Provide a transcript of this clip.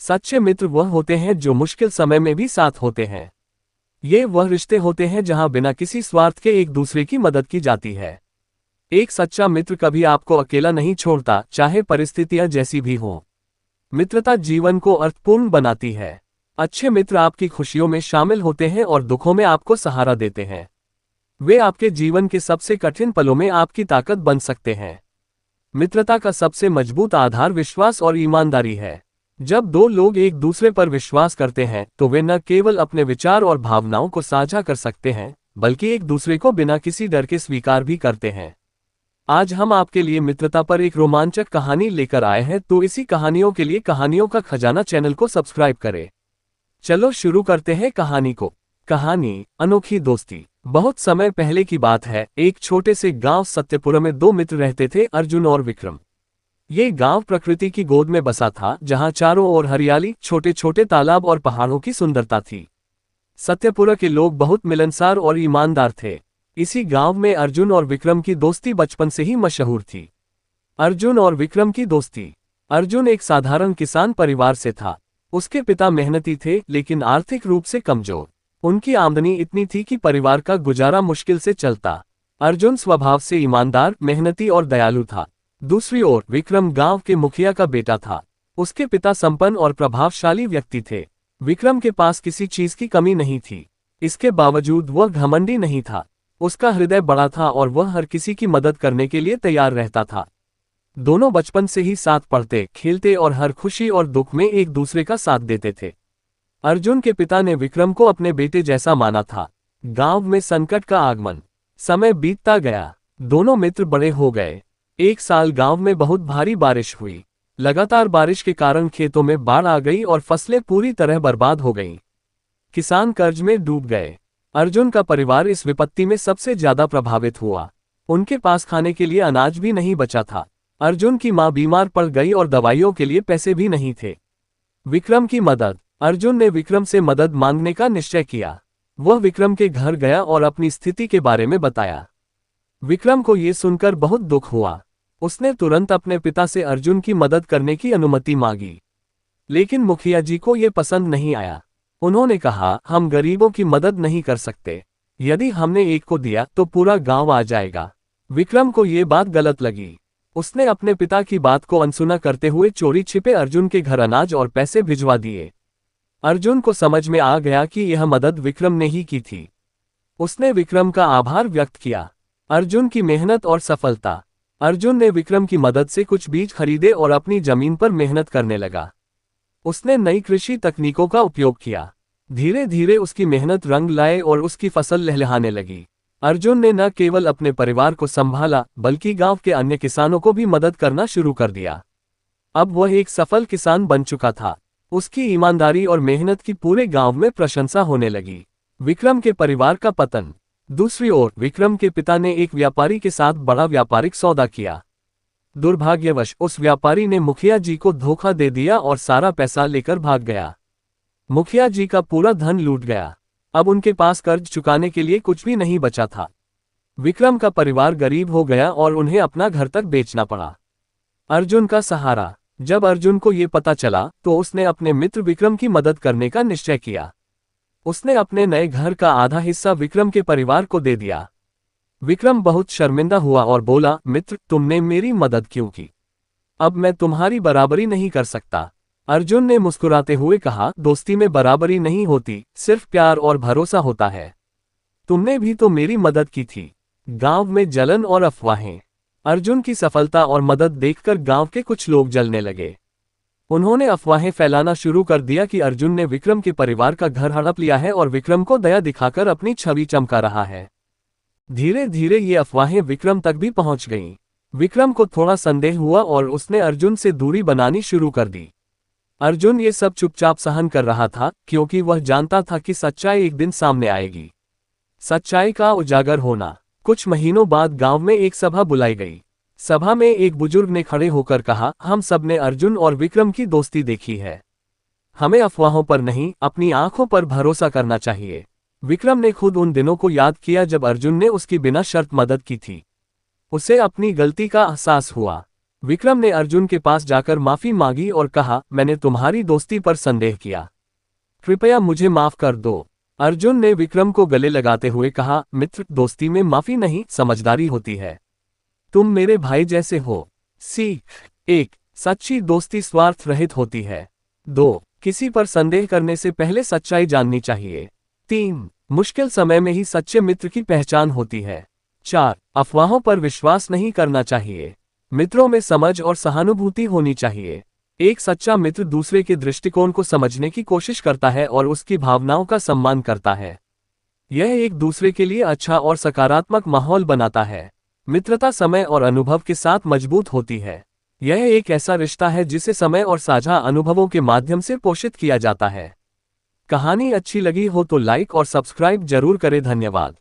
सच्चे मित्र वह होते हैं जो मुश्किल समय में भी साथ होते हैं। ये वह रिश्ते होते हैं जहां बिना किसी स्वार्थ के एक दूसरे की मदद की जाती है। एक सच्चा मित्र कभी आपको अकेला नहीं छोड़ता, चाहे परिस्थितियां जैसी भी हों। मित्रता जीवन को अर्थपूर्ण बनाती है। अच्छे मित्र आपकी खुशियों में शामिल होते हैं और दुखों में आपको सहारा देते हैं। वे आपके जीवन के सबसे कठिन पलों में आपकी ताकत बन सकते हैं। मित्रता का सबसे मजबूत आधार विश्वास और ईमानदारी है। जब दो लोग एक दूसरे पर विश्वास करते हैं तो वे न केवल अपने विचार और भावनाओं को साझा कर सकते हैं, बल्कि एक दूसरे को बिना किसी डर के स्वीकार भी करते हैं। आज हम आपके लिए मित्रता पर एक रोमांचक कहानी लेकर आए हैं, तो इसी कहानियों के लिए कहानियों का खजाना चैनल को सब्सक्राइब करें। चलो शुरू करते हैं कहानी को। कहानी अनोखी दोस्ती। बहुत समय पहले की बात है। एक छोटे से गांव सत्यपुरा में दो मित्र रहते थे, अर्जुन और विक्रम। ये गांव प्रकृति की गोद में बसा था, जहां चारों ओर हरियाली, छोटे छोटे तालाब और पहाड़ों की सुंदरता थी। सत्यपुरा के लोग बहुत मिलनसार और ईमानदार थे। इसी गांव में अर्जुन और विक्रम की दोस्ती बचपन से ही मशहूर थी। अर्जुन और विक्रम की दोस्ती। अर्जुन एक साधारण किसान परिवार से था। उसके पिता मेहनती थे, लेकिन आर्थिक रूप से कमजोर। उनकी आमदनी इतनी थी कि परिवार का गुजारा मुश्किल से चलता। अर्जुन स्वभाव से ईमानदार, मेहनती और दयालु था। दूसरी ओर विक्रम गांव के मुखिया का बेटा था। उसके पिता संपन्न और प्रभावशाली व्यक्ति थे। विक्रम के पास किसी चीज की कमी नहीं थी। इसके बावजूद वह घमंडी नहीं था। उसका हृदय बड़ा था और वह हर किसी की मदद करने के लिए तैयार रहता था। दोनों बचपन से ही साथ पढ़ते, खेलते और हर खुशी और दुख में एक दूसरे का साथ देते थे। अर्जुन के पिता ने विक्रम को अपने बेटे जैसा माना था। गांव में संकट का आगमन। समय बीतता गया। दोनों मित्र बड़े हो गए। एक साल गांव में बहुत भारी बारिश हुई। लगातार बारिश के कारण खेतों में बाढ़ आ गई और फसलें पूरी तरह बर्बाद हो गईं। किसान कर्ज में डूब गए। अर्जुन का परिवार इस विपत्ति में सबसे ज्यादा प्रभावित हुआ। उनके पास खाने के लिए अनाज भी नहीं बचा था। अर्जुन की मां बीमार पड़ गई और दवाइयों के लिए पैसे भी नहीं थे। विक्रम की मदद। अर्जुन ने विक्रम से मदद मांगने का निश्चय किया। वह विक्रम के घर गया और अपनी स्थिति के बारे में बताया। विक्रम को यह सुनकर बहुत दुख हुआ। उसने तुरंत अपने पिता से अर्जुन की मदद करने की अनुमति मांगी। लेकिन मुखिया जी को यह पसंद नहीं आया। उन्होंने कहा, हम गरीबों की मदद नहीं कर सकते। यदि हमने एक को दिया तो पूरा गांव आ जाएगा। विक्रम को यह बात गलत लगी। उसने अपने पिता की बात को अनसुना करते हुए चोरी छिपे अर्जुन के घर अनाज और पैसे भिजवा दिए। अर्जुन को समझ में आ गया कि यह मदद विक्रम ने ही की थी। उसने विक्रम का आभार व्यक्त किया। अर्जुन की मेहनत और सफलता। अर्जुन ने विक्रम की मदद से कुछ बीज खरीदे और अपनी जमीन पर मेहनत करने लगा। उसने नई कृषि तकनीकों का उपयोग किया। धीरे धीरे उसकी मेहनत रंग लाए और उसकी फसल लहलहाने लगी। अर्जुन ने न केवल अपने परिवार को संभाला, बल्कि गांव के अन्य किसानों को भी मदद करना शुरू कर दिया। अब वह एक सफल किसान बन चुका था। उसकी ईमानदारी और मेहनत की पूरे गांव में प्रशंसा होने लगी। विक्रम के परिवार का पतन। दूसरी ओर विक्रम के पिता ने एक व्यापारी के साथ बड़ा व्यापारिक सौदा किया। दुर्भाग्यवश उस व्यापारी ने मुखिया जी को धोखा दे दिया और सारा पैसा लेकर भाग गया। मुखिया जी का पूरा धन लूट गया। अब उनके पास कर्ज चुकाने के लिए कुछ भी नहीं बचा था। विक्रम का परिवार गरीब हो गया और उन्हें अपना घर तक बेचना पड़ा। अर्जुन का सहारा। जब अर्जुन को ये पता चला तो उसने अपने मित्र विक्रम की मदद करने का निश्चय किया। उसने अपने नए घर का आधा हिस्सा विक्रम के परिवार को दे दिया। विक्रम बहुत शर्मिंदा हुआ और बोला, मित्र, तुमने मेरी मदद क्यों की? अब मैं तुम्हारी बराबरी नहीं कर सकता। अर्जुन ने मुस्कुराते हुए कहा, दोस्ती में बराबरी नहीं होती, सिर्फ प्यार और भरोसा होता है। तुमने भी तो मेरी मदद की थी। गांव में जलन और अफवाहें। अर्जुन की सफलता और मदद देखकर गांव के कुछ लोग जलने लगे। उन्होंने अफवाहें फैलाना शुरू कर दिया कि अर्जुन ने विक्रम के परिवार का घर हड़प लिया है और विक्रम को दया दिखाकर अपनी छवि चमका रहा है। धीरे धीरे ये अफवाहें विक्रम तक भी पहुंच गईं। विक्रम को थोड़ा संदेह हुआ और उसने अर्जुन से दूरी बनानी शुरू कर दी। अर्जुन ये सब चुपचाप सहन कर रहा था, क्योंकि वह जानता था कि सच्चाई एक दिन सामने आएगी। सच्चाई का उजागर होना। कुछ महीनों बाद गांव में एक सभा बुलाई गई। सभा में एक बुजुर्ग ने खड़े होकर कहा, हम सब ने अर्जुन और विक्रम की दोस्ती देखी है। हमें अफवाहों पर नहीं, अपनी आंखों पर भरोसा करना चाहिए। विक्रम ने खुद उन दिनों को याद किया जब अर्जुन ने उसकी बिना शर्त मदद की थी। उसे अपनी गलती का एहसास हुआ। विक्रम ने अर्जुन के पास जाकर माफी मांगी और कहा, मैंने तुम्हारी दोस्ती पर संदेह किया। कृपया मुझे माफ कर दो। अर्जुन ने विक्रम को गले लगाते हुए कहा, मित्र, दोस्ती में माफी नहीं, समझदारी होती है। तुम मेरे भाई जैसे हो। सीख 1। सच्ची दोस्ती स्वार्थ रहित होती है। 2। किसी पर संदेह करने से पहले सच्चाई जाननी चाहिए। 3। मुश्किल समय में ही सच्चे मित्र की पहचान होती है। 4। अफवाहों पर विश्वास नहीं करना चाहिए। मित्रों में समझ और सहानुभूति होनी चाहिए। एक सच्चा मित्र दूसरे के दृष्टिकोण को समझने की कोशिश करता है और उसकी भावनाओं का सम्मान करता है। यह एक दूसरे के लिए अच्छा और सकारात्मक माहौल बनाता है। मित्रता समय और अनुभव के साथ मजबूत होती है। यह एक ऐसा रिश्ता है जिसे समय और साझा अनुभवों के माध्यम से पोषित किया जाता है। कहानी अच्छी लगी हो तो लाइक और सब्सक्राइब जरूर करें। धन्यवाद।